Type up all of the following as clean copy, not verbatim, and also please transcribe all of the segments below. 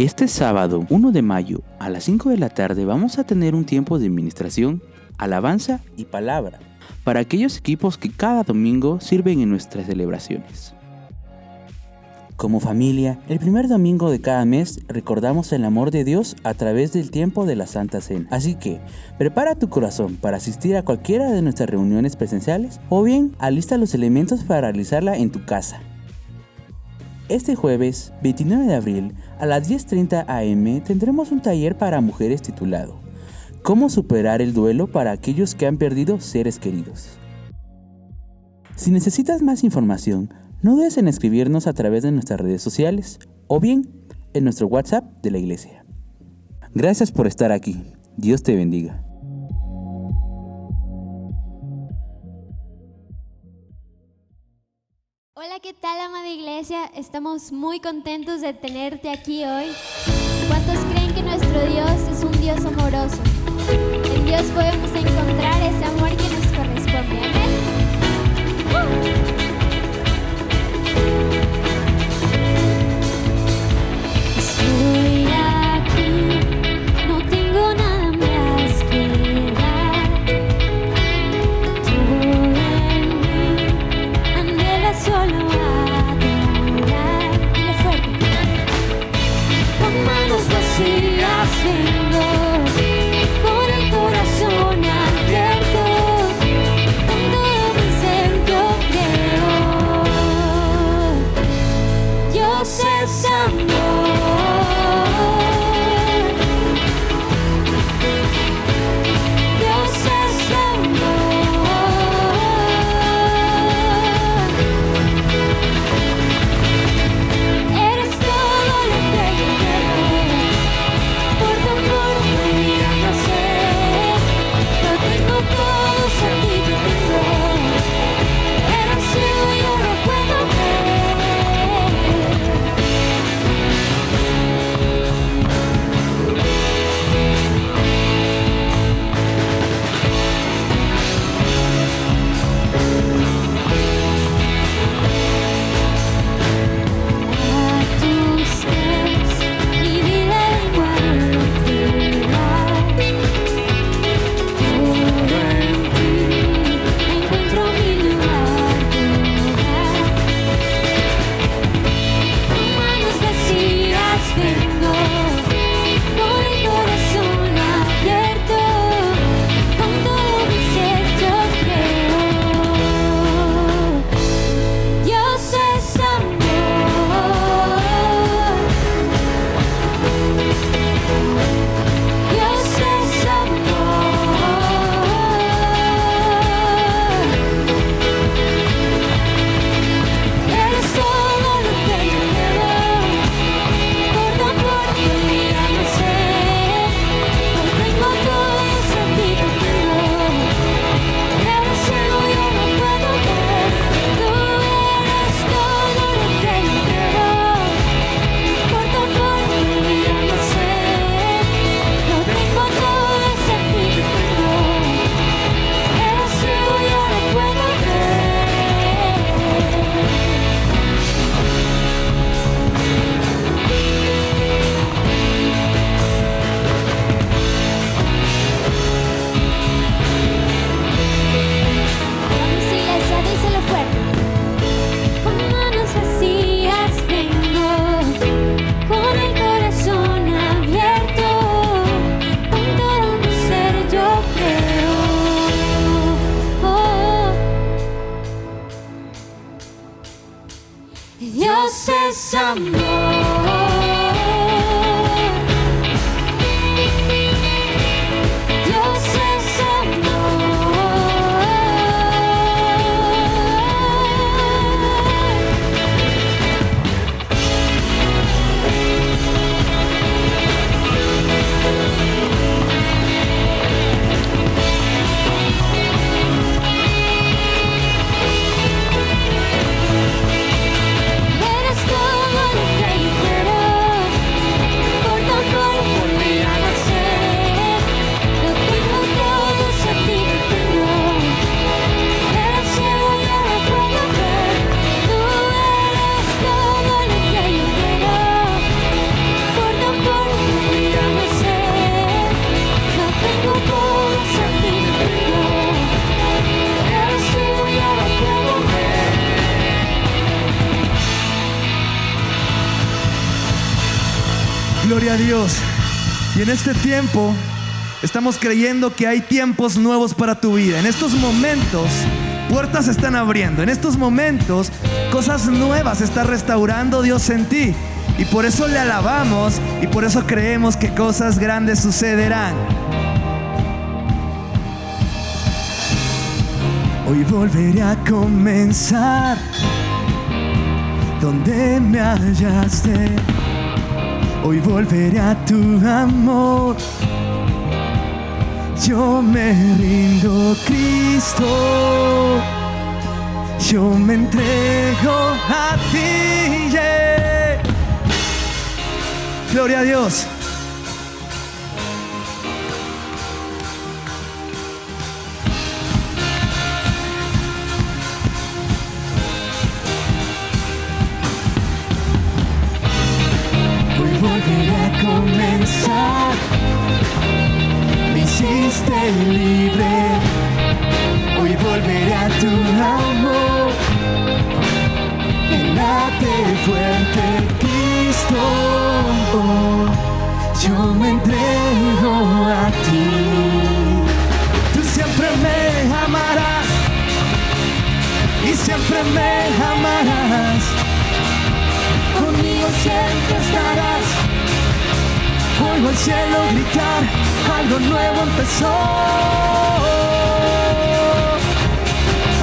Este sábado 1 de mayo a las 5 de la tarde vamos a tener un tiempo de administración, alabanza y palabra para aquellos equipos que cada domingo sirven en nuestras celebraciones. Como familia, el primer domingo de cada mes recordamos el amor de Dios a través del tiempo de la Santa Cena. Así que, prepara tu corazón para asistir a cualquiera de nuestras reuniones presenciales o bien alista los elementos para realizarla en tu casa. Este jueves, 29 de abril, a las 10:30 am tendremos un taller para mujeres titulado ¿Cómo superar el duelo para aquellos que han perdido seres queridos? Si necesitas más información, no dudes en escribirnos a través de nuestras redes sociales o bien en nuestro WhatsApp de la iglesia. Gracias por estar aquí. Dios te bendiga. Hola, ¿qué tal, amada iglesia? Estamos muy contentos de tenerte aquí hoy. ¿Cuántos creen que nuestro Dios es un Dios amoroso? En Dios podemos encontrar ese amor que nos corresponde. Amén. Estoy aquí, no tengo nada más que dar. Todo en mí anhela solo adorar. Dile fuerte. Con manos vacías vengo, con el corazón abierto. Dios es amor. Dios es amor. Eres todo lo que yo quiero, por tu amor volví a nacer. Lo tengo todo, a ti me tengo. Era ciego y ahora puedo ver. Tú eres todo lo que yo quiero, por tu amor volví a nacer. Lo tengo todo, a ti me tengo. Era ciego y ahora puedo ver. Gloria a Dios. Y en este tiempo estamos creyendo que hay tiempos nuevos para tu vida. En estos momentos puertas se están abriendo. En estos momentos cosas nuevas está restaurando Dios en ti. Y por eso le alabamos y por eso creemos que cosas grandes sucederán. Hoy volveré a comenzar donde me hallaste. Hoy volveré a tu amor. Yo me rindo, Cristo. Yo me entrego a ti. Yeah. Gloria a Dios. Hoy volveré a comenzar. Me hiciste libre. Hoy volveré a tu amor. Que late fuerte, Cristo. Yo me entrego a ti. Tú siempre me amarás y siempre me amarás. Conmigo siempre estarás. Oigo al cielo gritar, algo nuevo empezó.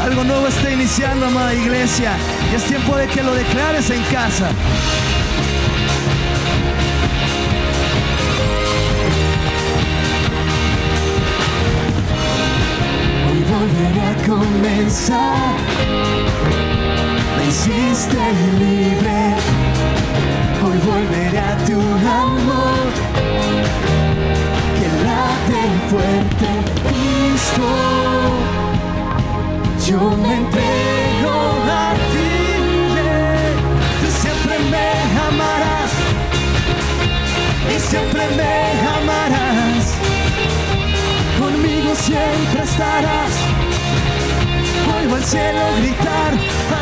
Algo nuevo está iniciando, amada iglesia, y es tiempo de que lo declares en casa. Hoy volveré a comenzar. Me hiciste libre. Hoy volveré a tu amor. Que late fuerte, Cristo. Yo me entrego a ti. Tú siempre me amarás y siempre me amarás. Conmigo siempre estarás. Oigo al cielo gritar,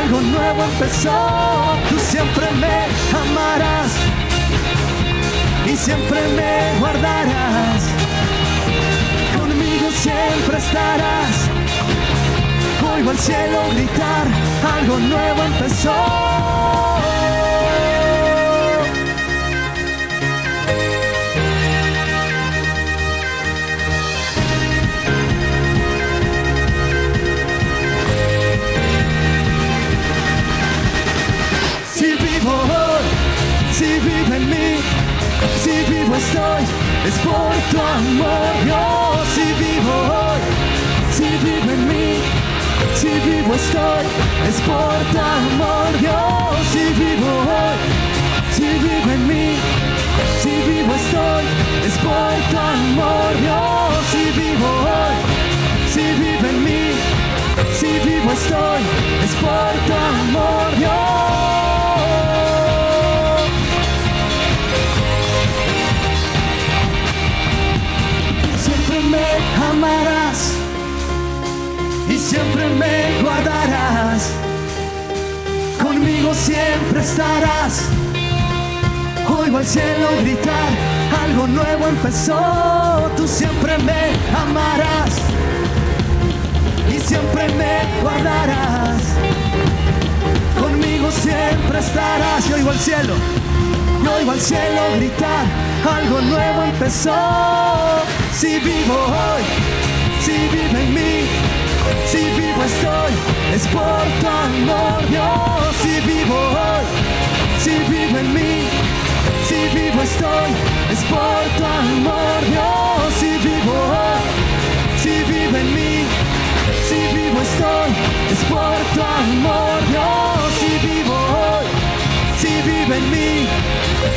algo nuevo empezó. Tú siempre me amarás y siempre me guardarás. Conmigo siempre estarás. Oigo al cielo gritar, algo nuevo empezó. Si vivo en mí, si vivo estoy, es por tu amor, Dios. Si vivo hoy, si vivo en mí, si vivo estoy, es por tu amor, Dios. Si vivo hoy, si vivo en mí, si vivo estoy, es por tu amor, Dios. Si vivo hoy, si vivo en mí, si vivo estoy, es por tu amor, Dios. Me amarás y siempre me guardarás. Conmigo siempre estarás. Oigo al cielo gritar, algo nuevo empezó. Tú siempre me amarás y siempre me guardarás. Conmigo siempre estarás. oigo al cielo. Yo oigo al cielo gritar, algo nuevo empezó. Si vivo hoy, si vive en mí, si vivo estoy, es por tu amor, Dios. Si vivo hoy, si vivo en mí, si vivo estoy, es por tu amor, Dios. Si vivo hoy, si vivo en mí, si vivo estoy, es por tu amor, Dios. Si vivo hoy, si vivo en mí,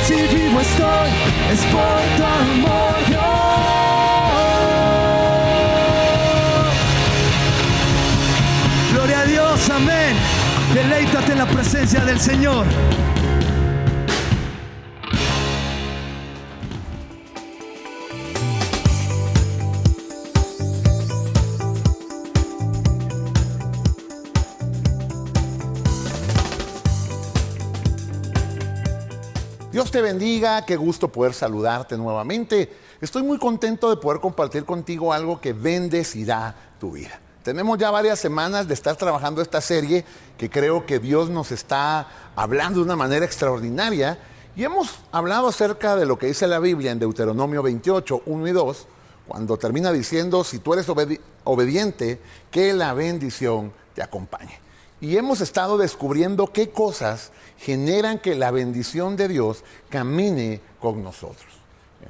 si vivo estoy, es por tu amor, Dios. Gloria a Dios, amén. Deleítate en la presencia del Señor. Dios te bendiga, qué gusto poder saludarte nuevamente. Estoy muy contento de poder compartir contigo algo que bendecirá tu vida. Tenemos ya varias semanas de estar trabajando esta serie que creo que Dios nos está hablando de una manera extraordinaria y hemos hablado acerca de lo que dice la Biblia en Deuteronomio 28, 1 y 2, cuando termina diciendo, si tú eres obediente, que la bendición te acompañe. Y hemos estado descubriendo qué cosas generan que la bendición de Dios camine con nosotros.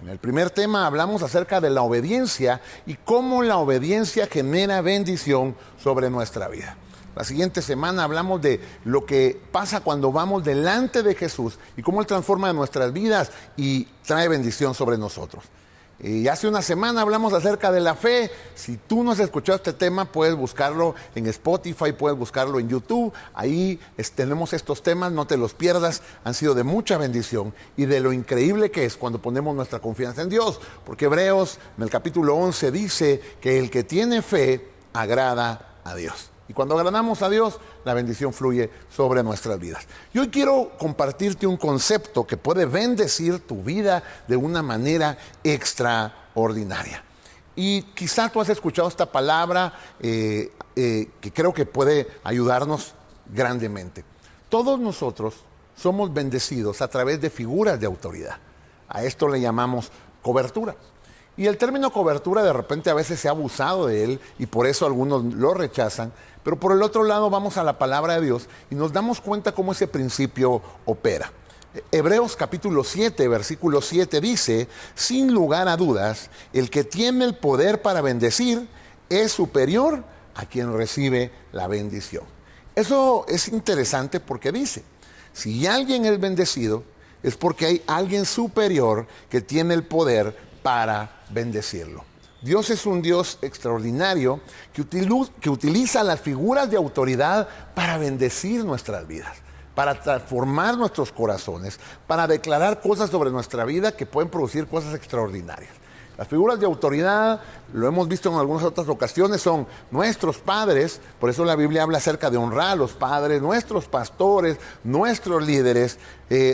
En el primer tema hablamos acerca de la obediencia y cómo la obediencia genera bendición sobre nuestra vida. La siguiente semana hablamos de lo que pasa cuando vamos delante de Jesús y cómo Él transforma nuestras vidas y trae bendición sobre nosotros. Y hace una semana hablamos acerca de la fe. Si tú no has escuchado este tema, puedes buscarlo en Spotify, puedes buscarlo en YouTube. Ahí tenemos estos temas, no te los pierdas. Han sido de mucha bendición y de lo increíble que es cuando ponemos nuestra confianza en Dios. Porque Hebreos, en el capítulo 11, dice que el que tiene fe agrada a Dios. Y cuando agradamos a Dios, la bendición fluye sobre nuestras vidas. Y hoy quiero compartirte un concepto que puede bendecir tu vida de una manera extraordinaria. Y quizá tú has escuchado esta palabra que creo que puede ayudarnos grandemente. Todos nosotros somos bendecidos a través de figuras de autoridad. A esto le llamamos cobertura. Y el término cobertura de repente a veces se ha abusado de él y por eso algunos lo rechazan. Pero por el otro lado vamos a la palabra de Dios y nos damos cuenta cómo ese principio opera. Hebreos capítulo 7, versículo 7 dice, sin lugar a dudas, el que tiene el poder para bendecir es superior a quien recibe la bendición. Eso es interesante porque dice, si alguien es bendecido, es porque hay alguien superior que tiene el poder para bendecirlo. Dios es un Dios extraordinario que utiliza las figuras de autoridad para bendecir nuestras vidas, para transformar nuestros corazones, para declarar cosas sobre nuestra vida que pueden producir cosas extraordinarias. Las figuras de autoridad, lo hemos visto en algunas otras ocasiones, son nuestros padres, por eso la Biblia habla acerca de honrar a los padres, nuestros pastores, nuestros líderes,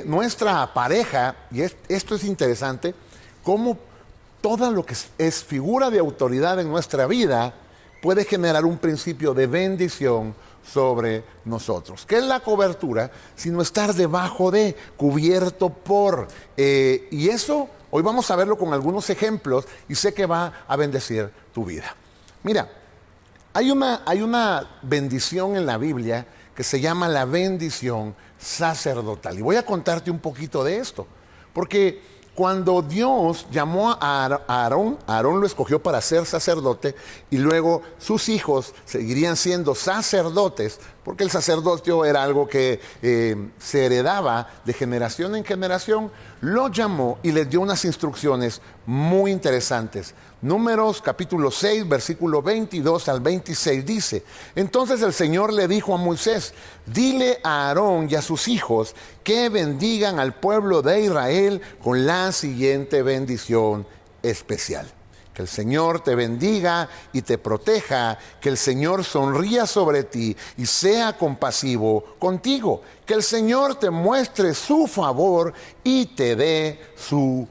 nuestra pareja, y esto es interesante, cómo todo lo que es figura de autoridad en nuestra vida puede generar un principio de bendición sobre nosotros. ¿Qué es la cobertura? Sino estar debajo de, cubierto por. Y eso, hoy vamos a verlo con algunos ejemplos y sé que va a bendecir tu vida. Mira, hay una bendición en la Biblia que se llama la bendición sacerdotal. Y voy a contarte un poquito de esto, porque cuando Dios llamó a Aarón lo escogió para ser sacerdote y luego sus hijos seguirían siendo sacerdotes porque el sacerdocio era algo que se heredaba de generación en generación. Lo llamó y les dio unas instrucciones muy interesantes. Números capítulo 6, versículo 22 al 26 dice, entonces el Señor le dijo a Moisés, dile a Aarón y a sus hijos que bendigan al pueblo de Israel con la siguiente bendición especial. Que el Señor te bendiga y te proteja, que el Señor sonría sobre ti y sea compasivo contigo, que el Señor te muestre su favor y te dé su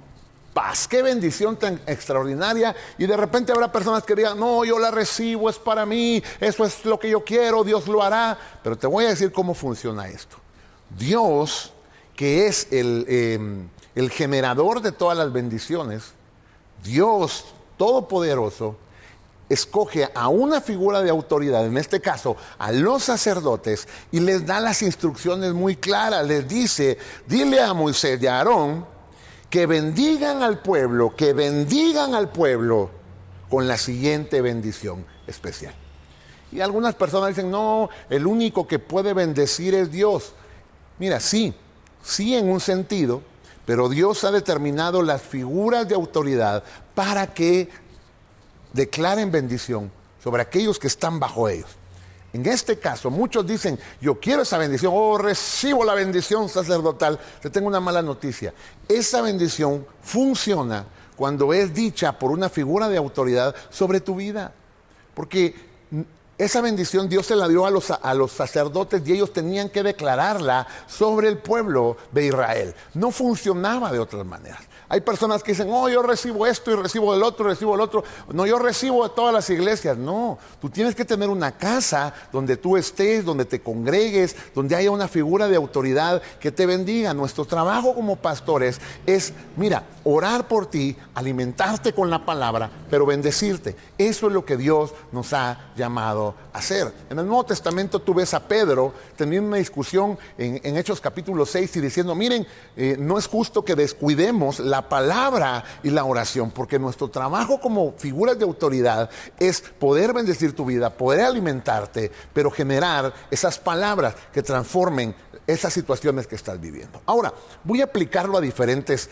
paz. Qué bendición tan extraordinaria. Y de repente habrá personas que digan, no, yo la recibo, es para mí, eso es lo que yo quiero, Dios lo hará. Pero te voy a decir cómo funciona esto. Dios que es el generador de todas las bendiciones, Dios Todopoderoso escoge a una figura de autoridad, en este caso a los sacerdotes, y les da las instrucciones muy claras. Les dice, dile a Moisés y a Aarón que bendigan al pueblo con la siguiente bendición especial. Y algunas personas dicen, no, el único que puede bendecir es Dios. Mira, sí en un sentido, pero Dios ha determinado las figuras de autoridad para que declaren bendición sobre aquellos que están bajo ellos. En este caso, muchos dicen, yo quiero esa bendición, recibo la bendición sacerdotal. Te tengo una mala noticia. Esa bendición funciona cuando es dicha por una figura de autoridad sobre tu vida. Porque esa bendición Dios se la dio a los sacerdotes y ellos tenían que declararla sobre el pueblo de Israel. No funcionaba de otras maneras. Hay personas que dicen, yo recibo esto y recibo el otro, recibo el otro. No, yo recibo de todas las iglesias. No, tú tienes que tener una casa donde tú estés, donde te congregues, donde haya una figura de autoridad que te bendiga. Nuestro trabajo como pastores es, mira, orar por ti, alimentarte con la palabra, pero bendecirte. Eso es lo que Dios nos ha llamado a hacer. En el Nuevo Testamento tú ves a Pedro teniendo una discusión en Hechos capítulo 6 y diciendo, miren, no es justo que descuidemos la palabra y la oración, porque nuestro trabajo como figuras de autoridad es poder bendecir tu vida, poder alimentarte, pero generar esas palabras que transformen esas situaciones que estás viviendo. Ahora, voy a aplicarlo de diferentes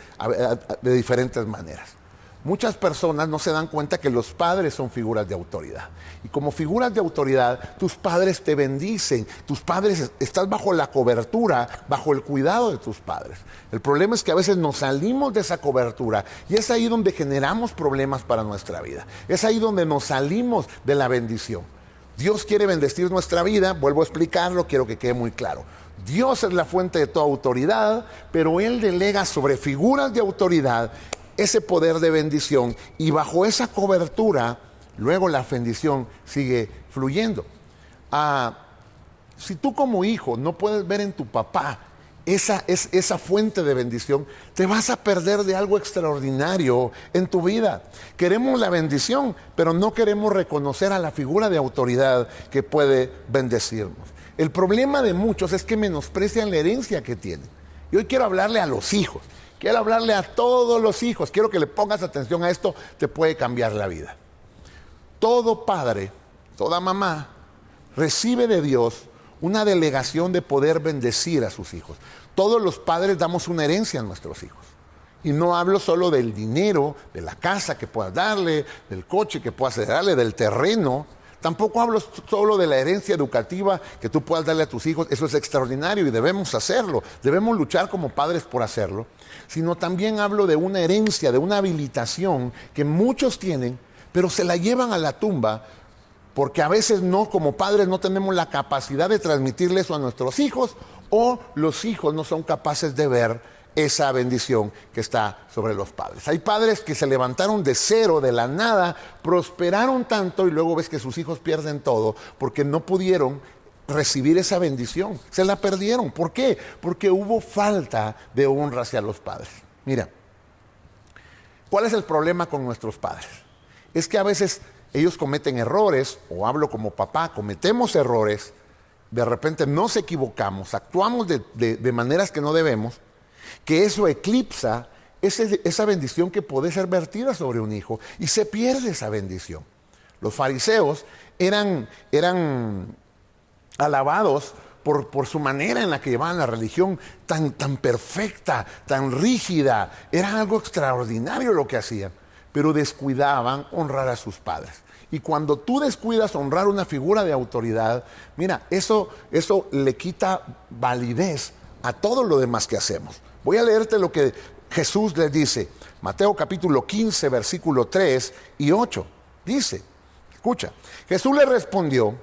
maneras. Muchas personas no se dan cuenta que los padres son figuras de autoridad. Y como figuras de autoridad, tus padres te bendicen. Tus padres, estás bajo la cobertura, bajo el cuidado de tus padres. El problema es que a veces nos salimos de esa cobertura y es ahí donde generamos problemas para nuestra vida. Es ahí donde nos salimos de la bendición. Dios quiere bendecir nuestra vida, vuelvo a explicarlo, quiero que quede muy claro. Dios es la fuente de toda autoridad, pero Él delega sobre figuras de autoridad ese poder de bendición, y bajo esa cobertura luego la bendición sigue fluyendo. Si tú como hijo no puedes ver en tu papá esa fuente de bendición, te vas a perder de algo extraordinario en tu vida. Queremos la bendición, pero no queremos reconocer a la figura de autoridad que puede bendecirnos. El problema de muchos es que menosprecian la herencia que tienen. Y hoy quiero hablarle a los hijos. Quiero hablarle a todos los hijos. Quiero que le pongas atención a esto, te puede cambiar la vida. Todo padre, toda mamá, recibe de Dios una delegación de poder bendecir a sus hijos. Todos los padres damos una herencia a nuestros hijos. Y no hablo solo del dinero, de la casa que puedas darle, del coche que puedas darle, del terreno. Tampoco hablo solo de la herencia educativa que tú puedas darle a tus hijos. Eso es extraordinario y debemos hacerlo. Debemos luchar como padres por hacerlo. Sino también hablo de una herencia, de una habilitación que muchos tienen, pero se la llevan a la tumba porque a veces no, como padres, no tenemos la capacidad de transmitirle eso a nuestros hijos, o los hijos no son capaces de ver esa bendición que está sobre los padres. Hay padres que se levantaron de cero, de la nada, prosperaron tanto y luego ves que sus hijos pierden todo porque no pudieron recibir esa bendición. Se la perdieron. ¿Por qué? Porque hubo falta de honra hacia los padres. Mira, ¿cuál es el problema con nuestros padres? Es que a veces ellos cometen errores, o hablo como papá, cometemos errores, de repente nos equivocamos, actuamos de maneras que no debemos, que eso eclipsa esa bendición que puede ser vertida sobre un hijo y se pierde esa bendición. Los fariseos eran alabados por su manera en la que llevaban la religión tan perfecta, tan rígida. Era algo extraordinario lo que hacían, pero descuidaban honrar a sus padres. Y cuando tú descuidas honrar una figura de autoridad, mira, eso le quita validez a todo lo demás que hacemos. Voy a leerte lo que Jesús les dice. Mateo capítulo 15, versículo 3 y 8. Dice, escucha, Jesús le respondió,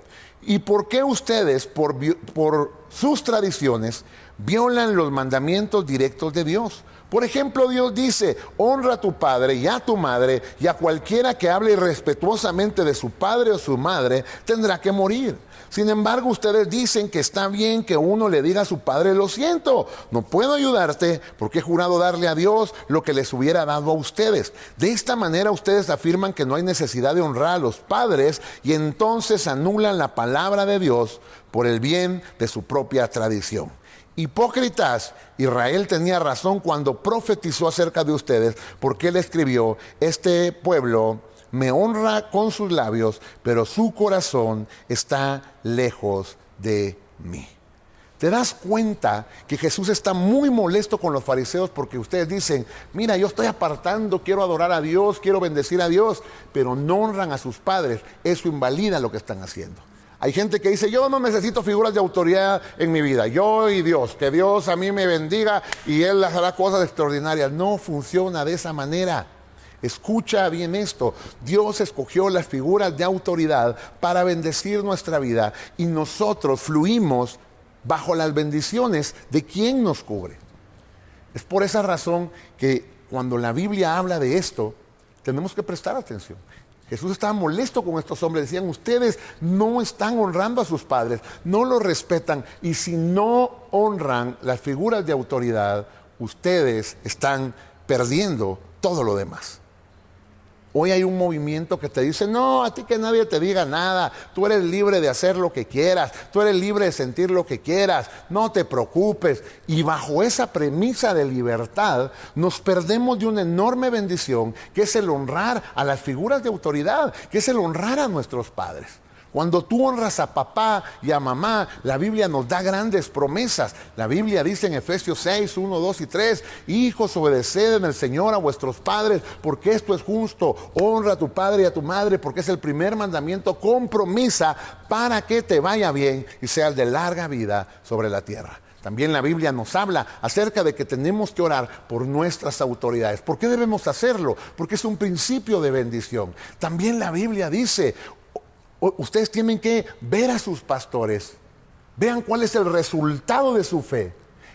¿y por qué ustedes, por sus tradiciones, violan los mandamientos directos de Dios? Por ejemplo, Dios dice, honra a tu padre y a tu madre, y a cualquiera que hable irrespetuosamente de su padre o su madre, tendrá que morir. Sin embargo, ustedes dicen que está bien que uno le diga a su padre, lo siento, no puedo ayudarte porque he jurado darle a Dios lo que les hubiera dado a ustedes. De esta manera ustedes afirman que no hay necesidad de honrar a los padres y entonces anulan la palabra de Dios por el bien de su propia tradición. Hipócritas, Israel tenía razón cuando profetizó acerca de ustedes, porque él escribió, este pueblo me honra con sus labios, pero su corazón está lejos de mí. ¿Te das cuenta que Jesús está muy molesto con los fariseos porque ustedes dicen, mira, yo estoy apartando, quiero adorar a Dios, quiero bendecir a Dios, pero no honran a sus padres? Eso invalida lo que están haciendo. Hay gente que dice, yo no necesito figuras de autoridad en mi vida, yo y Dios, que Dios a mí me bendiga y Él hará cosas extraordinarias. No funciona de esa manera. Escucha bien esto, Dios escogió las figuras de autoridad para bendecir nuestra vida y nosotros fluimos bajo las bendiciones de quien nos cubre. Es por esa razón que cuando la Biblia habla de esto, tenemos que prestar atención. Jesús estaba molesto con estos hombres. Decían, ustedes no están honrando a sus padres, no los respetan. Y si no honran las figuras de autoridad, ustedes están perdiendo todo lo demás. Hoy hay un movimiento que te dice, no, a ti que nadie te diga nada, tú eres libre de hacer lo que quieras, tú eres libre de sentir lo que quieras, no te preocupes. Y bajo esa premisa de libertad nos perdemos de una enorme bendición que es el honrar a las figuras de autoridad, que es el honrar a nuestros padres. Cuando tú honras a papá y a mamá, la Biblia nos da grandes promesas. La Biblia dice en Efesios 6, 1, 2 y 3, hijos, obedeced en el Señor a vuestros padres, porque esto es justo. Honra a tu padre y a tu madre, porque es el primer mandamiento con promesa para que te vaya bien y seas de larga vida sobre la tierra. También la Biblia nos habla acerca de que tenemos que orar por nuestras autoridades. ¿Por qué debemos hacerlo? Porque es un principio de bendición. También la Biblia dice, ustedes tienen que ver a sus pastores, vean cuál es el resultado de su fe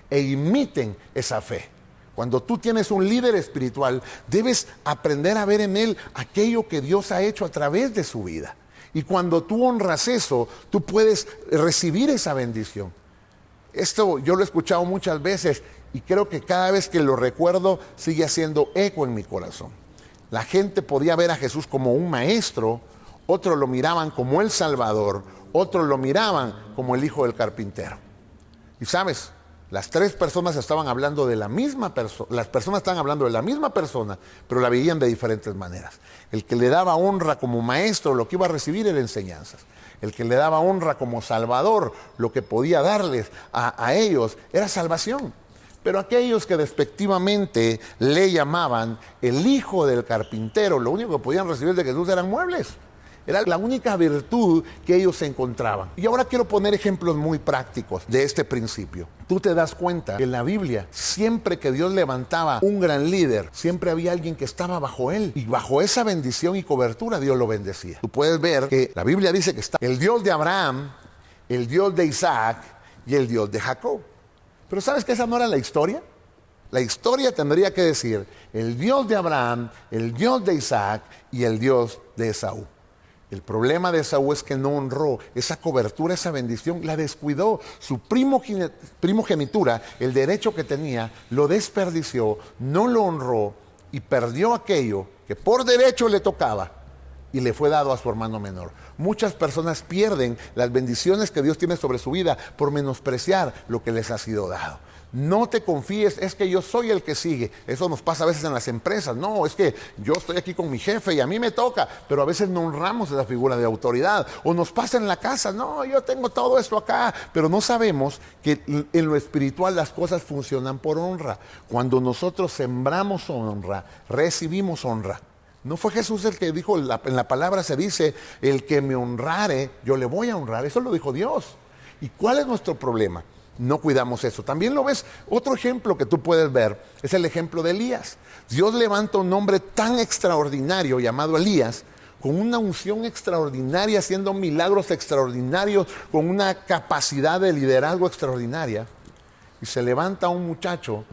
e imiten esa fe. Cuando tú tienes un líder espiritual, debes aprender a ver en él aquello que Dios ha hecho a través de su vida. Y cuando tú honras eso, tú puedes recibir esa bendición. Esto yo lo he escuchado muchas veces y creo que cada vez que lo recuerdo sigue haciendo eco en mi corazón. La gente podía ver a Jesús como un maestro, otros lo miraban como el Salvador, otros lo miraban como el hijo del carpintero. Y sabes, las tres personas estaban hablando de la misma persona, las personas estaban hablando de la misma persona, pero la veían de diferentes maneras. El que le daba honra como maestro, lo que iba a recibir era enseñanzas. El que le daba honra como Salvador, lo que podía darles a ellos era salvación. Pero aquellos que despectivamente le llamaban el hijo del carpintero, lo único que podían recibir de Jesús eran muebles. Era la única virtud que ellos encontraban. Y ahora quiero poner ejemplos muy prácticos de este principio. Tú te das cuenta que en la Biblia, siempre que Dios levantaba un gran líder, siempre había alguien que estaba bajo él. Y bajo esa bendición y cobertura, Dios lo bendecía. Tú puedes ver que la Biblia dice que está el Dios de Abraham, el Dios de Isaac y el Dios de Jacob. Pero ¿sabes que esa no era la historia? La historia tendría que decir el Dios de Abraham, el Dios de Isaac y el Dios de Esaú. El problema de Esaú es que no honró esa cobertura, esa bendición, la descuidó. Su primogenitura, el derecho que tenía, lo desperdició, no lo honró y perdió aquello que por derecho le tocaba y le fue dado a su hermano menor. Muchas personas pierden las bendiciones que Dios tiene sobre su vida por menospreciar lo que les ha sido dado. No te confíes, es que yo soy el que sigue. Eso nos pasa a veces en las empresas. No, es que yo estoy aquí con mi jefe y a mí me toca, pero a veces no honramos esa figura de autoridad. O nos pasa en la casa, no, yo tengo todo esto acá, pero no sabemos que en lo espiritual las cosas funcionan por honra. Cuando nosotros sembramos honra, recibimos honra. No fue Jesús el que dijo, en la palabra se dice, el que me honrare, yo le voy a honrar. Eso lo dijo Dios. ¿Y cuál es nuestro problema? No cuidamos eso. También lo ves, otro ejemplo que tú puedes ver es el ejemplo de Elías. Dios levanta un hombre tan extraordinario llamado Elías, con una unción extraordinaria, haciendo milagros extraordinarios, con una capacidad de liderazgo extraordinaria. Y se levanta un muchacho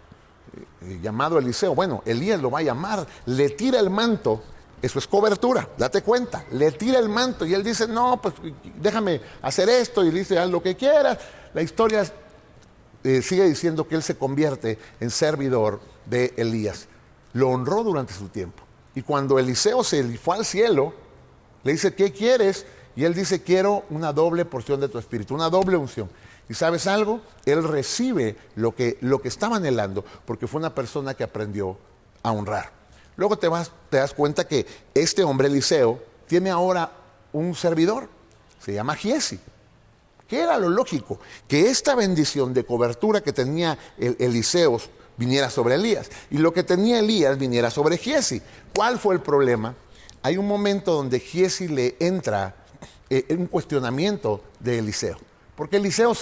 llamado Eliseo. Bueno, Elías lo va a llamar, le tira el manto. Eso es cobertura, date cuenta. Le tira el manto y él dice, no, pues déjame hacer esto. Y dice, haz lo que quieras. La historia sigue diciendo que él se convierte en servidor de Elías. Lo honró durante su tiempo. Y cuando Eliseo se fue al cielo, le dice, ¿qué quieres? Y él dice, quiero una doble porción de tu espíritu, una doble unción. ¿Y sabes algo? Él recibe lo que estaba anhelando, porque fue una persona que aprendió a honrar. Luego te das cuenta que este hombre, Eliseo, tiene ahora un servidor, se llama Giesi. ¿Qué era lo lógico? Que esta bendición de cobertura que tenía Eliseo viniera sobre Elías, y lo que tenía Elías viniera sobre Giesi. ¿Cuál fue el problema? Hay un momento donde Giesi le entra un cuestionamiento de Eliseo. Porque Eliseo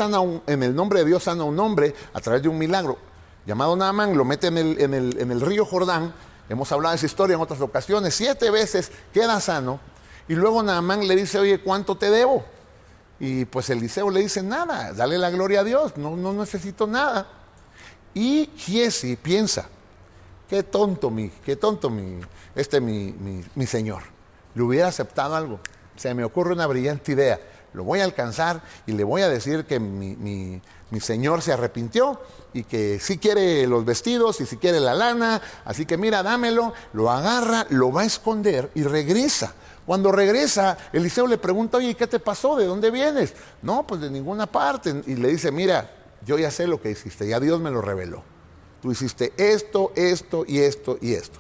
en el nombre de Dios sana a un hombre a través de un milagro llamado Naamán, lo mete en el río Jordán. Hemos hablado de esa historia en otras ocasiones. 7 veces queda sano. Y luego Naamán le dice, oye, ¿cuánto te debo? Y pues Eliseo le dice, nada, dale la gloria a Dios, no necesito nada. Y Giesi piensa, qué tonto mi señor. Le hubiera aceptado algo. Se me ocurre una brillante idea. Lo voy a alcanzar y le voy a decir que mi señor se arrepintió y que sí quiere los vestidos y sí quiere la lana, así que mira, dámelo. Lo agarra, lo va a esconder y regresa. Cuando regresa, Eliseo le pregunta, oye, ¿qué te pasó? ¿De dónde vienes? No, pues de ninguna parte. Y le dice, mira, yo ya sé lo que hiciste, ya Dios me lo reveló. Tú hiciste esto, esto y esto y esto.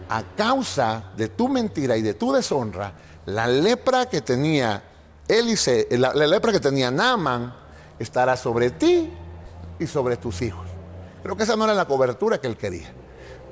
A causa de tu mentira y de tu deshonra, la lepra que tenía la lepra que tenía Naamán estará sobre ti y sobre tus hijos. Creo que esa no era la cobertura que él quería.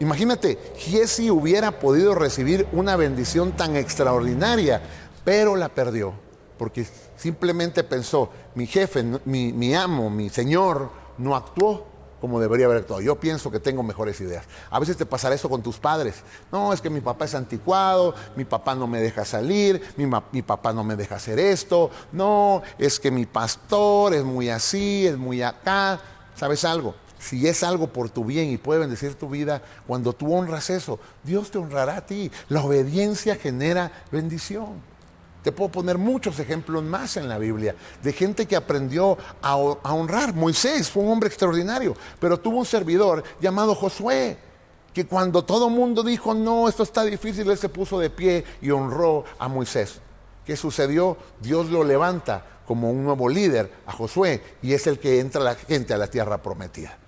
Imagínate, Giesi hubiera podido recibir una bendición tan extraordinaria, pero la perdió, porque simplemente pensó, mi jefe, mi amo, mi señor, no actuó como debería haber actuado. Yo pienso que tengo mejores ideas. A veces te pasará eso con tus padres. No, es que mi papá es anticuado, mi papá no me deja salir, mi papá no me deja hacer esto. No, es que mi pastor es muy así, es muy acá. ¿Sabes algo? Si es algo por tu bien y puede bendecir tu vida, cuando tú honras eso, Dios te honrará a ti. La obediencia genera bendición. Te puedo poner muchos ejemplos más en la Biblia de gente que aprendió a honrar. Moisés fue un hombre extraordinario, pero tuvo un servidor llamado Josué, que cuando todo el mundo dijo, no, esto está difícil, él se puso de pie y honró a Moisés. ¿Qué sucedió? Dios lo levanta como un nuevo líder, a Josué, y es el que entra la gente a la tierra prometida.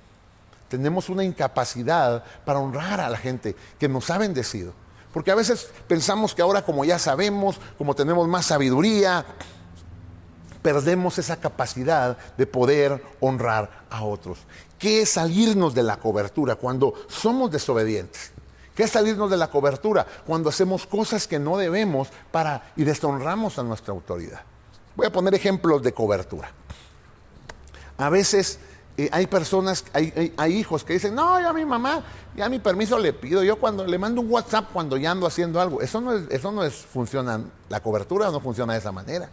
Tenemos una incapacidad para honrar a la gente que nos ha bendecido. Porque a veces pensamos que ahora, como ya sabemos, como tenemos más sabiduría, perdemos esa capacidad de poder honrar a otros. ¿Qué es salirnos de la cobertura cuando somos desobedientes? ¿Qué es salirnos de la cobertura cuando hacemos cosas que no debemos y deshonramos a nuestra autoridad? Voy a poner ejemplos de cobertura. A veces hay personas, hay hijos que dicen, no, yo a mi mamá, ya mi permiso le pido, yo cuando le mando un WhatsApp cuando ya ando haciendo algo. Eso no es funciona, la cobertura no funciona de esa manera.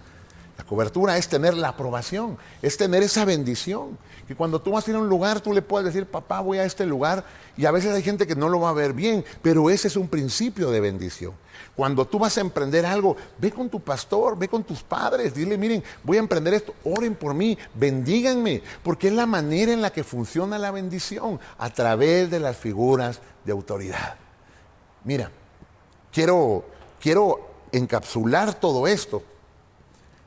La cobertura es tener la aprobación, es tener esa bendición. Que cuando tú vas a ir a un lugar, tú le puedes decir, papá, voy a este lugar, y a veces hay gente que no lo va a ver bien, pero ese es un principio de bendición. Cuando tú vas a emprender algo, ve con tu pastor, ve con tus padres, dile, miren, voy a emprender esto, oren por mí, bendíganme, porque es la manera en la que funciona la bendición, a través de las figuras de autoridad. Mira, quiero encapsular todo esto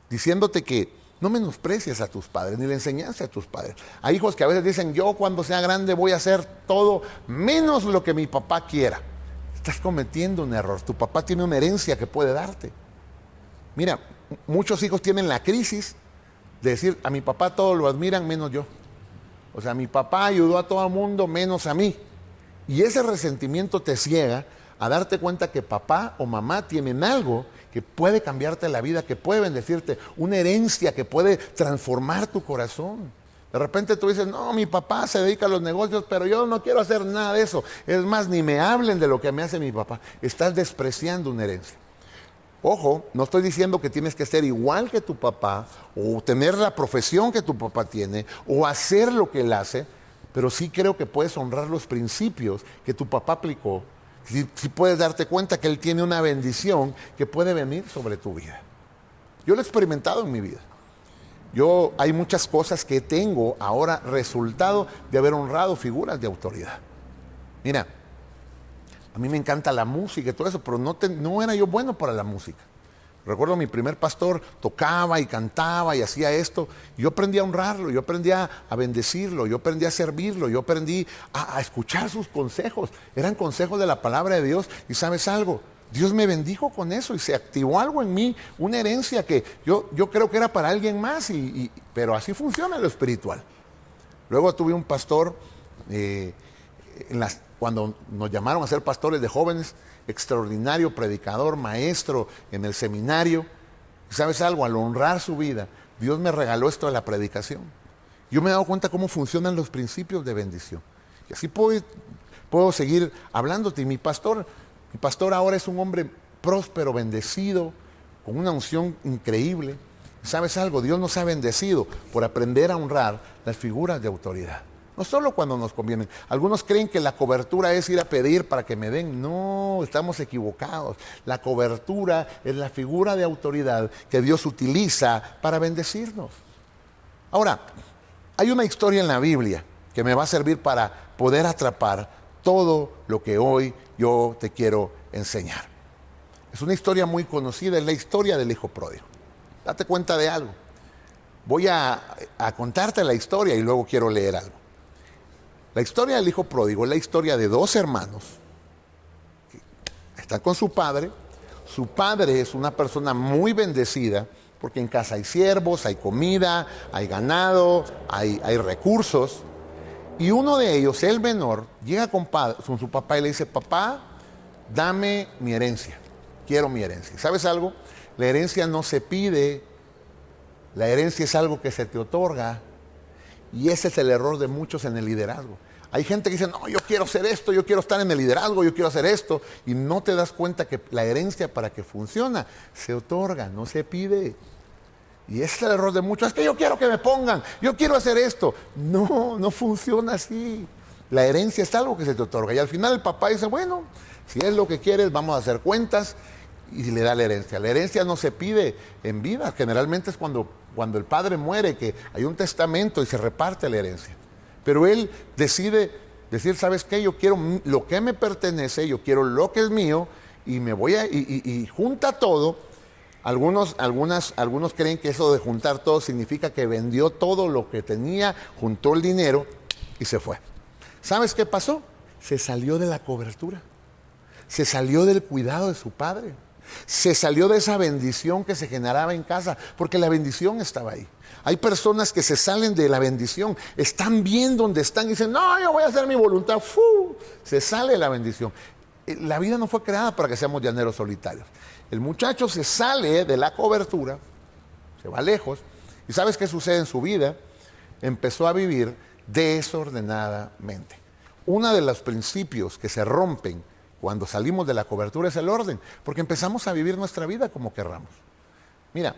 diciéndote que no menosprecies a tus padres, ni la enseñanza a tus padres. Hay hijos que a veces dicen, yo cuando sea grande voy a hacer todo menos lo que mi papá quiera. Estás cometiendo un error. Tu papá tiene una herencia que puede darte. Mira, muchos hijos tienen la crisis de decir, a mi papá todos lo admiran menos yo. O sea, mi papá ayudó a todo el mundo menos a mí. Y ese resentimiento te ciega a darte cuenta que papá o mamá tienen algo que puede cambiarte la vida, que puede bendecirte, una herencia que puede transformar tu corazón. De repente tú dices, no, mi papá se dedica a los negocios, pero yo no quiero hacer nada de eso. Es más, ni me hablen de lo que me hace mi papá. Estás despreciando una herencia. Ojo, no estoy diciendo que tienes que ser igual que tu papá, o tener la profesión que tu papá tiene, o hacer lo que él hace, pero sí creo que puedes honrar los principios que tu papá aplicó. Sí puedes darte cuenta que él tiene una bendición que puede venir sobre tu vida. Yo lo he experimentado en mi vida. Hay muchas cosas que tengo ahora resultado de haber honrado figuras de autoridad. Mira, a mí me encanta la música y todo eso, pero no era yo bueno para la música. Recuerdo mi primer pastor tocaba y cantaba y hacía esto. Yo aprendí a honrarlo, yo aprendí a bendecirlo, yo aprendí a servirlo, yo aprendí a escuchar sus consejos. Eran consejos de la palabra de Dios. Y ¿sabes algo? Dios me bendijo con eso y se activó algo en mí, una herencia que yo creo que era para alguien más, pero así funciona lo espiritual. Luego tuve un pastor, cuando nos llamaron a ser pastores de jóvenes, extraordinario predicador, maestro en el seminario. ¿Sabes algo? Al honrar su vida, Dios me regaló esto de la predicación. Yo me he dado cuenta cómo funcionan los principios de bendición. Y así puedo seguir hablándote. Y mi pastor ahora es un hombre próspero, bendecido, con una unción increíble. ¿Sabes algo? Dios nos ha bendecido por aprender a honrar las figuras de autoridad. No solo cuando nos conviene. Algunos creen que la cobertura es ir a pedir para que me den. No, estamos equivocados. La cobertura es la figura de autoridad que Dios utiliza para bendecirnos. Ahora, hay una historia en la Biblia que me va a servir para poder atrapar todo lo que hoy yo te quiero enseñar. Es una historia muy conocida, es la historia del hijo pródigo. Date cuenta de algo. Voy a contarte la historia y luego quiero leer algo. La historia del hijo pródigo es la historia de dos hermanos que están con su padre. Su padre es una persona muy bendecida porque en casa hay siervos, hay comida, hay ganado, hay recursos. Y uno de ellos, el menor, llega con su papá y le dice: papá, dame mi herencia, quiero mi herencia. ¿Sabes algo? La herencia no se pide, la herencia es algo que se te otorga. Y ese es el error de muchos en el liderazgo. Hay gente que dice: no, yo quiero hacer esto, yo quiero estar en el liderazgo, yo quiero hacer esto. Y no te das cuenta que la herencia, para que funcione, se otorga, no se pide. Y ese es el error de muchos. Es que yo quiero que me pongan, yo quiero hacer esto. No funciona así. La herencia es algo que se te otorga. Y al final el papá dice: bueno, si es lo que quieres, vamos a hacer cuentas. Y le da la herencia. La herencia no se pide en vida. Generalmente es cuando el padre muere, que hay un testamento y se reparte la herencia. Pero él decide decir: ¿sabes qué? Yo quiero lo que me pertenece, yo quiero lo que es mío, y me voy y junta todo. Algunos creen que eso de juntar todo significa que vendió todo lo que tenía, juntó el dinero y se fue. ¿Sabes qué pasó? Se salió de la cobertura. Se salió del cuidado de su padre. Se salió de esa bendición que se generaba en casa, porque la bendición estaba ahí. Hay personas que se salen de la bendición, están bien donde están y dicen: no, yo voy a hacer mi voluntad. ¡Fu! Se sale de la bendición. La vida no fue creada para que seamos llaneros solitarios. El muchacho se sale de la cobertura, se va lejos, y ¿sabes qué sucede en su vida? Empezó a vivir desordenadamente. Uno de los principios que se rompen cuando salimos de la cobertura es el orden, porque empezamos a vivir nuestra vida como querramos. Mira,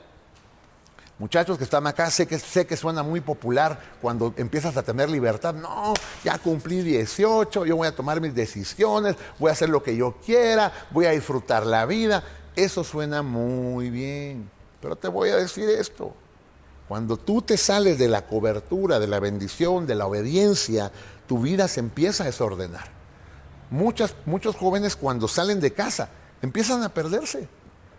muchachos que están acá, sé que suena muy popular cuando empiezas a tener libertad. No, ya cumplí 18, yo voy a tomar mis decisiones, voy a hacer lo que yo quiera, voy a disfrutar la vida. Eso suena muy bien, pero te voy a decir esto. Cuando tú te sales de la cobertura, de la bendición, de la obediencia, tu vida se empieza a desordenar. Muchos jóvenes cuando salen de casa empiezan a perderse.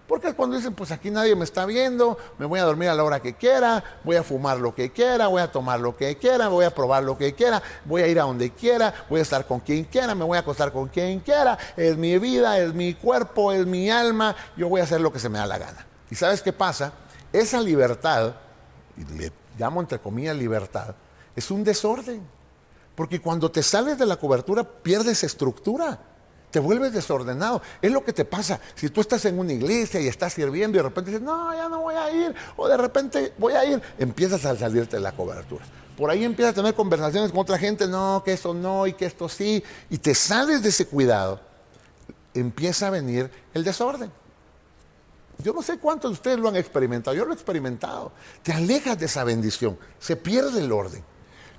Porque cuando dicen: pues aquí nadie me está viendo, me voy a dormir a la hora que quiera, voy a fumar lo que quiera, voy a tomar lo que quiera, voy a probar lo que quiera, voy a ir a donde quiera, voy a estar con quien quiera, me voy a acostar con quien quiera, es mi vida, es mi cuerpo, es mi alma, yo voy a hacer lo que se me da la gana. ¿Y sabes qué pasa? Esa libertad, y le llamo entre comillas libertad, es un desorden. Porque cuando te sales de la cobertura pierdes estructura, te vuelves desordenado. Es lo que te pasa si tú estás en una iglesia y estás sirviendo y de repente dices: no, ya no voy a ir, o de repente voy a ir, empiezas a salirte de la cobertura. Por ahí empiezas a tener conversaciones con otra gente: no, que esto no y que esto sí, y te sales de ese cuidado, empieza a venir el desorden. Yo no sé cuántos de ustedes lo han experimentado, yo lo he experimentado. Te alejas de esa bendición, se pierde el orden.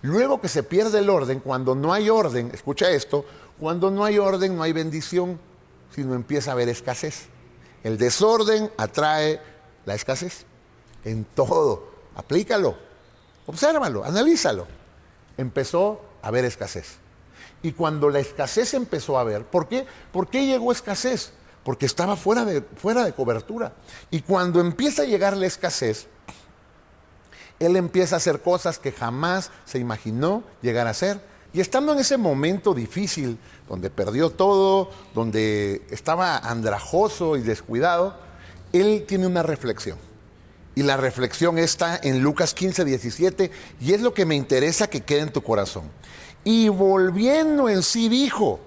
Luego que se pierde el orden, cuando no hay orden, escucha esto, cuando no hay orden no hay bendición, sino empieza a haber escasez. El desorden atrae la escasez. En todo, aplícalo, obsérvalo, analízalo. Empezó a haber escasez. Y cuando la escasez empezó a haber, ¿por qué? ¿Por qué llegó escasez? Porque estaba fuera de cobertura. Y cuando empieza a llegar la escasez, él empieza a hacer cosas que jamás se imaginó llegar a hacer. Y estando en ese momento difícil, donde perdió todo, donde estaba andrajoso y descuidado, él tiene una reflexión. Y la reflexión está en Lucas 15:17, y es lo que me interesa que quede en tu corazón. Y volviendo en sí dijo,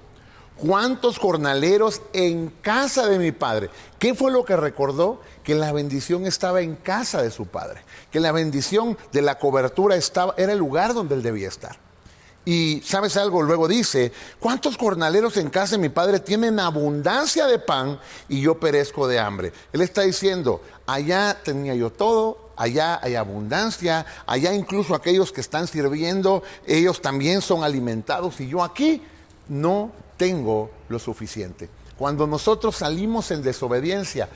¿cuántos jornaleros en casa de mi padre? ¿Qué fue lo que recordó? Que la bendición estaba en casa de su padre, que la bendición de la cobertura era el lugar donde él debía estar. Y ¿sabes algo? Luego dice, ¿cuántos jornaleros en casa de mi padre tienen abundancia de pan y yo perezco de hambre? Él está diciendo, allá tenía yo todo, allá hay abundancia, allá incluso aquellos que están sirviendo, ellos también son alimentados y yo aquí no tengo lo suficiente. Cuando nosotros salimos en desobediencia,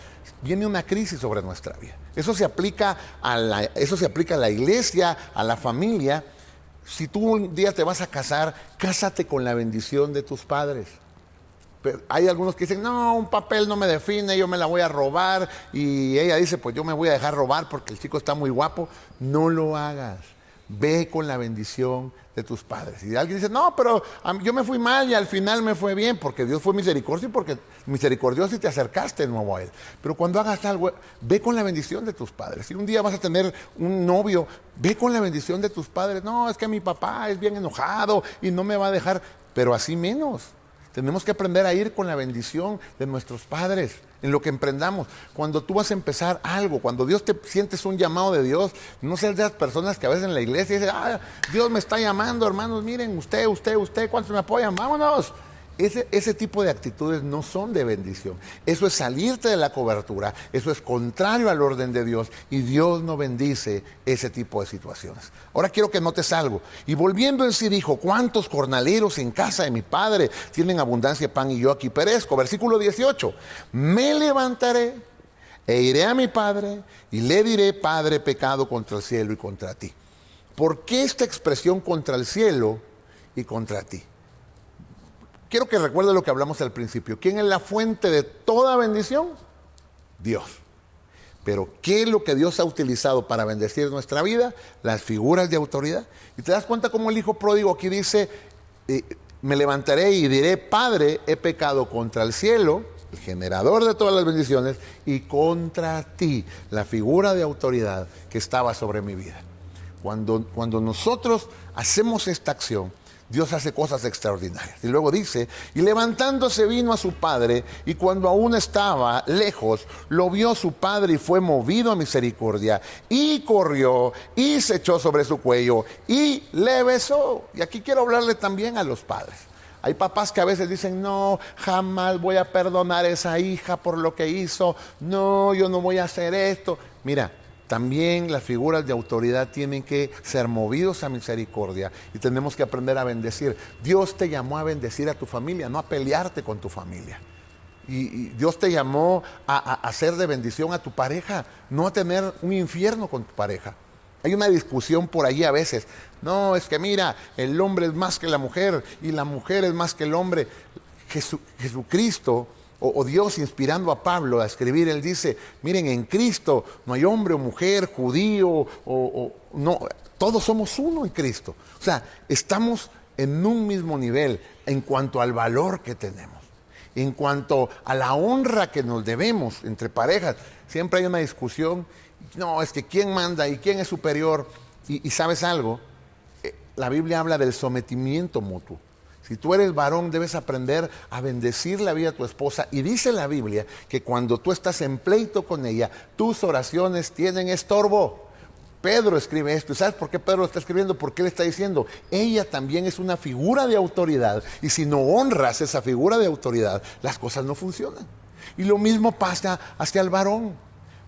viene una crisis sobre nuestra vida. Eso se aplica a la iglesia, a la familia. Si tú un día te vas a casar, cásate con la bendición de tus padres. Pero hay algunos que dicen, no, un papel no me define, yo me la voy a robar. Y ella dice, pues yo me voy a dejar robar porque el chico está muy guapo. No lo hagas. Ve con la bendición de tus padres. Y alguien dice, no, pero yo me fui mal y al final me fue bien, porque Dios fue misericordioso y porque misericordioso y te acercaste de nuevo a Él. Pero cuando hagas algo, ve con la bendición de tus padres. Si un día vas a tener un novio, ve con la bendición de tus padres. No, es que mi papá es bien enojado y no me va a dejar, pero así menos. Tenemos que aprender a ir con la bendición de nuestros padres en lo que emprendamos. Cuando tú vas a empezar algo, cuando Dios te sientes un llamado de Dios, no seas de las personas que a veces en la iglesia dicen, Dios me está llamando, hermanos, miren, usted, ¿cuántos me apoyan? Vámonos. Ese tipo de actitudes no son de bendición. Eso es salirte de la cobertura, eso es contrario al orden de Dios y Dios no bendice ese tipo de situaciones. Ahora quiero que notes algo. Y volviendo en sí dijo, ¿cuántos jornaleros en casa de mi padre tienen abundancia de pan y yo aquí perezco? Versículo 18, me levantaré e iré a mi padre y le diré, Padre, he pecado contra el cielo y contra ti. ¿Por qué esta expresión contra el cielo y contra ti? Quiero que recuerde lo que hablamos al principio. ¿Quién es la fuente de toda bendición? Dios. Pero ¿qué es lo que Dios ha utilizado para bendecir nuestra vida? Las figuras de autoridad. Y te das cuenta cómo el hijo pródigo aquí dice, me levantaré y diré, Padre, he pecado contra el cielo, el generador de todas las bendiciones, y contra ti, la figura de autoridad que estaba sobre mi vida. Cuando nosotros hacemos esta acción, Dios hace cosas extraordinarias. Y luego dice, y levantándose vino a su padre, y cuando aún estaba lejos, lo vio su padre y fue movido a misericordia, y corrió, y se echó sobre su cuello, y le besó. Y aquí quiero hablarle también a los padres. Hay papás que a veces dicen, no, jamás voy a perdonar a esa hija por lo que hizo, no, yo no voy a hacer esto. Mira, también las figuras de autoridad tienen que ser movidos a misericordia y tenemos que aprender a bendecir. Dios te llamó a bendecir a tu familia, no a pelearte con tu familia. Y Dios te llamó a hacer de bendición a tu pareja, no a tener un infierno con tu pareja. Hay una discusión por ahí a veces. No, es que mira, el hombre es más que la mujer y la mujer es más que el hombre. Jesucristo o Dios inspirando a Pablo a escribir, él dice, miren, en Cristo no hay hombre o mujer, judío no, todos somos uno en Cristo. O sea, estamos en un mismo nivel en cuanto al valor que tenemos, en cuanto a la honra que nos debemos entre parejas. Siempre hay una discusión, no, es que quién manda y quién es superior. Y ¿sabes algo? La Biblia habla del sometimiento mutuo. Si tú eres varón, debes aprender a bendecir la vida de tu esposa. Y dice la Biblia que cuando tú estás en pleito con ella, tus oraciones tienen estorbo. Pedro escribe esto. ¿Y sabes por qué Pedro lo está escribiendo? Porque él está diciendo, ella también es una figura de autoridad. Y si no honras esa figura de autoridad, las cosas no funcionan. Y lo mismo pasa hacia el varón.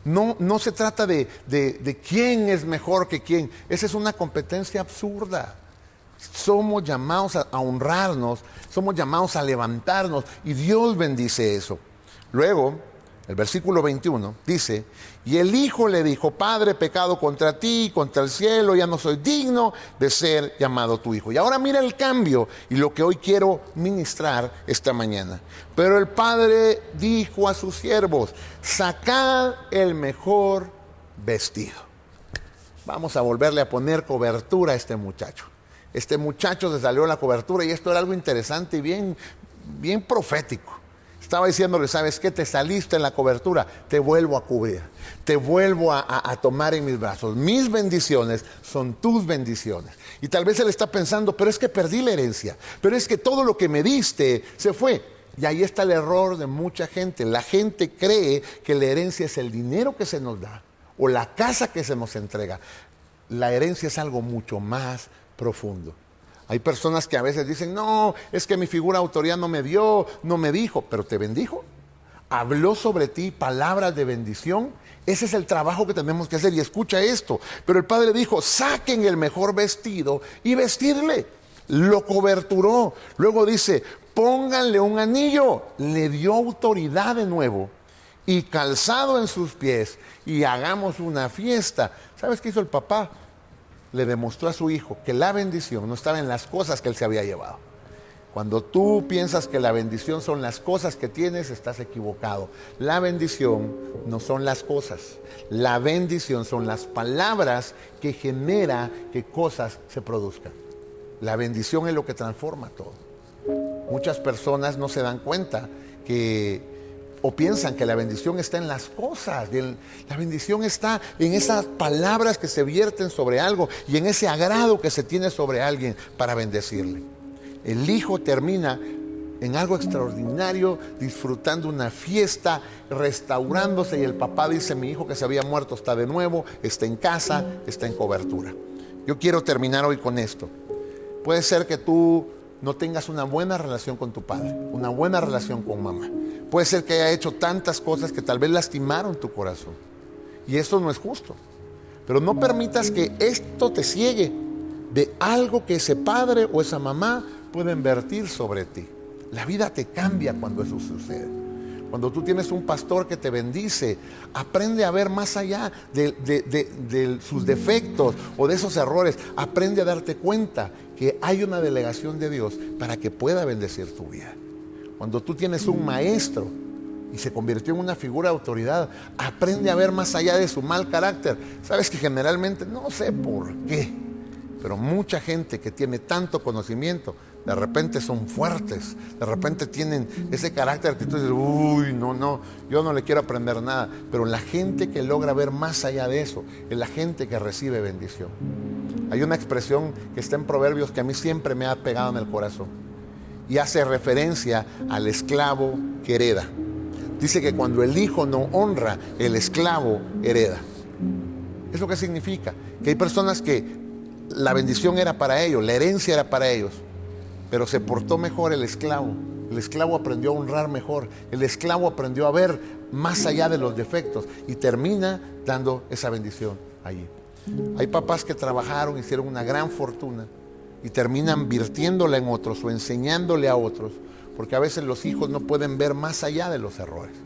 No se trata de quién es mejor que quién. Esa es una competencia absurda. Somos llamados a honrarnos, somos llamados a levantarnos y Dios bendice eso. Luego, el versículo 21 dice, y el hijo le dijo, Padre, he pecado contra ti, contra el cielo, ya no soy digno de ser llamado tu hijo. Y ahora mira el cambio y lo que hoy quiero ministrar esta mañana. Pero el padre dijo a sus siervos, sacad el mejor vestido. Vamos a volverle a poner cobertura a este muchacho. Este muchacho se salió la cobertura y esto era algo interesante y bien profético. Estaba diciéndole, ¿sabes qué? Te saliste en la cobertura, te vuelvo a cubrir, te vuelvo a tomar en mis brazos. Mis bendiciones son tus bendiciones. Y tal vez él está pensando, pero es que perdí la herencia, pero es que todo lo que me diste se fue. Y ahí está el error de mucha gente. La gente cree que la herencia es el dinero que se nos da o la casa que se nos entrega. La herencia es algo mucho más profundo. Hay personas que a veces dicen, no, es que mi figura de autoridad no me dio, no me dijo, pero te bendijo. Habló sobre ti palabras de bendición. Ese es el trabajo que tenemos que hacer. Y escucha esto. Pero el padre dijo, saquen el mejor vestido y vestirle. Lo coberturó. Luego dice, pónganle un anillo. Le dio autoridad de nuevo. Y calzado en sus pies. Y hagamos una fiesta. ¿Sabes qué hizo el papá? Le demostró a su hijo que la bendición no estaba en las cosas que él se había llevado. Cuando tú piensas que la bendición son las cosas que tienes, estás equivocado. La bendición no son las cosas. La bendición son las palabras que genera que cosas se produzcan. La bendición es lo que transforma todo. Muchas personas no se dan cuenta o piensan que la bendición está en las cosas. La bendición está en esas palabras que se vierten sobre algo y en ese agrado que se tiene sobre alguien para bendecirle. El hijo termina en algo extraordinario, disfrutando una fiesta, restaurándose, y el papá dice, mi hijo que se había muerto está de nuevo, está en casa, está en cobertura. Yo quiero terminar hoy con esto. Puede ser que tú no tengas una buena relación con tu padre, una buena relación con mamá. Puede ser que haya hecho tantas cosas que tal vez lastimaron tu corazón. Y eso no es justo. Pero no permitas que esto te ciegue de algo que ese padre o esa mamá pueden vertir sobre ti. La vida te cambia cuando eso sucede. Cuando tú tienes un pastor que te bendice, aprende a ver más allá de sus defectos o de esos errores. Aprende a darte cuenta que hay una delegación de Dios para que pueda bendecir tu vida. Cuando tú tienes un maestro y se convirtió en una figura de autoridad, aprende a ver más allá de su mal carácter. Sabes que generalmente, no sé por qué, pero mucha gente que tiene tanto conocimiento, de repente son fuertes, de repente tienen ese carácter que tú dices, uy, no, yo no le quiero aprender nada. Pero la gente que logra ver más allá de eso es la gente que recibe bendición. Hay una expresión que está en Proverbios que a mí siempre me ha pegado en el corazón y hace referencia al esclavo que hereda. Dice que cuando el hijo no honra, el esclavo hereda. ¿Eso qué significa? Que hay personas que la bendición era para ellos, la herencia era para ellos, pero se portó mejor el esclavo. El esclavo aprendió a honrar mejor. El esclavo aprendió a ver más allá de los defectos y termina dando esa bendición allí. Hay papás que trabajaron, hicieron una gran fortuna y terminan virtiéndola en otros o enseñándole a otros, porque a veces los hijos no pueden ver más allá de los errores.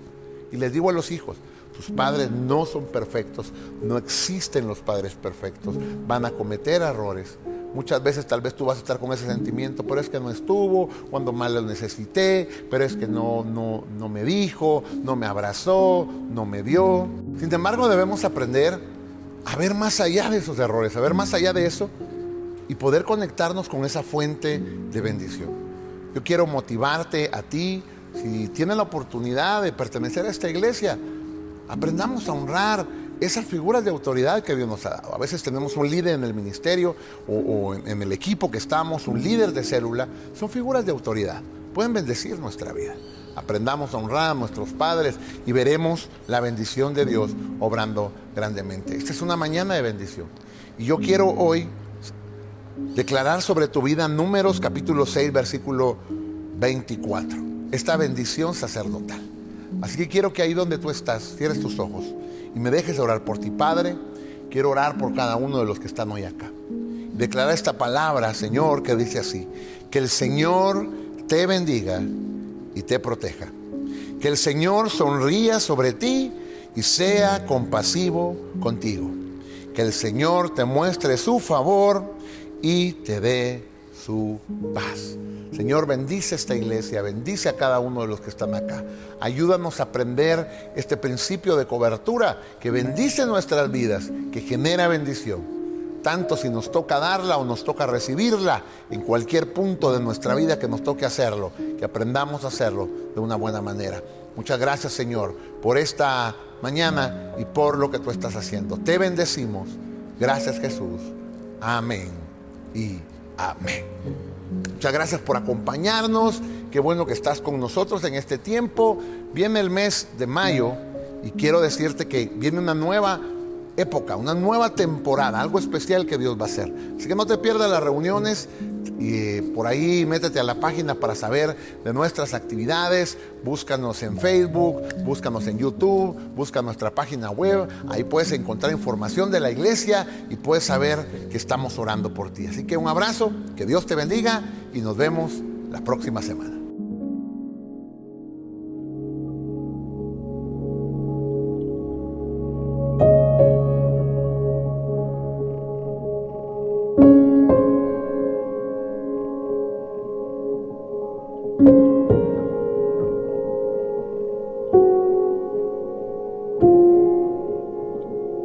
Y les digo a los hijos, tus padres no son perfectos, no existen los padres perfectos, van a cometer errores. Muchas veces tal vez tú vas a estar con ese sentimiento, pero es que no estuvo cuando más lo necesité, pero es que no me dijo, no me abrazó, no me dio. Sin embargo, debemos aprender a ver más allá de esos errores, a ver más allá de eso y poder conectarnos con esa fuente de bendición. Yo quiero motivarte a ti, si tienes la oportunidad de pertenecer a esta iglesia, aprendamos a honrar esas figuras de autoridad que Dios nos ha dado. A veces tenemos un líder en el ministerio o en el equipo que estamos, un líder de célula, son figuras de autoridad, pueden bendecir nuestra vida. Aprendamos a honrar a nuestros padres y veremos la bendición de Dios obrando grandemente. Esta es una mañana de bendición. Y yo quiero hoy declarar sobre tu vida Números capítulo 6, versículo 24. Esta bendición sacerdotal. Así que quiero que ahí donde tú estás, cierres tus ojos y me dejes orar por ti, Padre. Quiero orar por cada uno de los que están hoy acá. declarar esta palabra, Señor, que dice así: que el Señor te bendiga y te proteja. Que el Señor sonría sobre ti y sea compasivo contigo. Que el Señor te muestre su favor y te dé su paz. Señor, bendice esta iglesia, bendice a cada uno de los que están acá. Ayúdanos a aprender este principio de cobertura que bendice nuestras vidas, que genera bendición. Tanto si nos toca darla o nos toca recibirla, en cualquier punto de nuestra vida que nos toque hacerlo, que aprendamos a hacerlo de una buena manera. Muchas gracias, Señor, por esta mañana y por lo que tú estás haciendo. Te bendecimos. Gracias, Jesús. Amén y amén. Muchas gracias por acompañarnos. Qué bueno que estás con nosotros en este tiempo. Viene el mes de mayo y quiero decirte que viene una nueva época, una nueva temporada, algo especial que Dios va a hacer. Así que no te pierdas las reuniones y por ahí métete a la página para saber de nuestras actividades. Búscanos en Facebook, búscanos en YouTube, busca nuestra página web. Ahí puedes encontrar información de la iglesia y puedes saber que estamos orando por ti. Así que un abrazo, que Dios te bendiga y nos vemos la próxima semana. Thank you.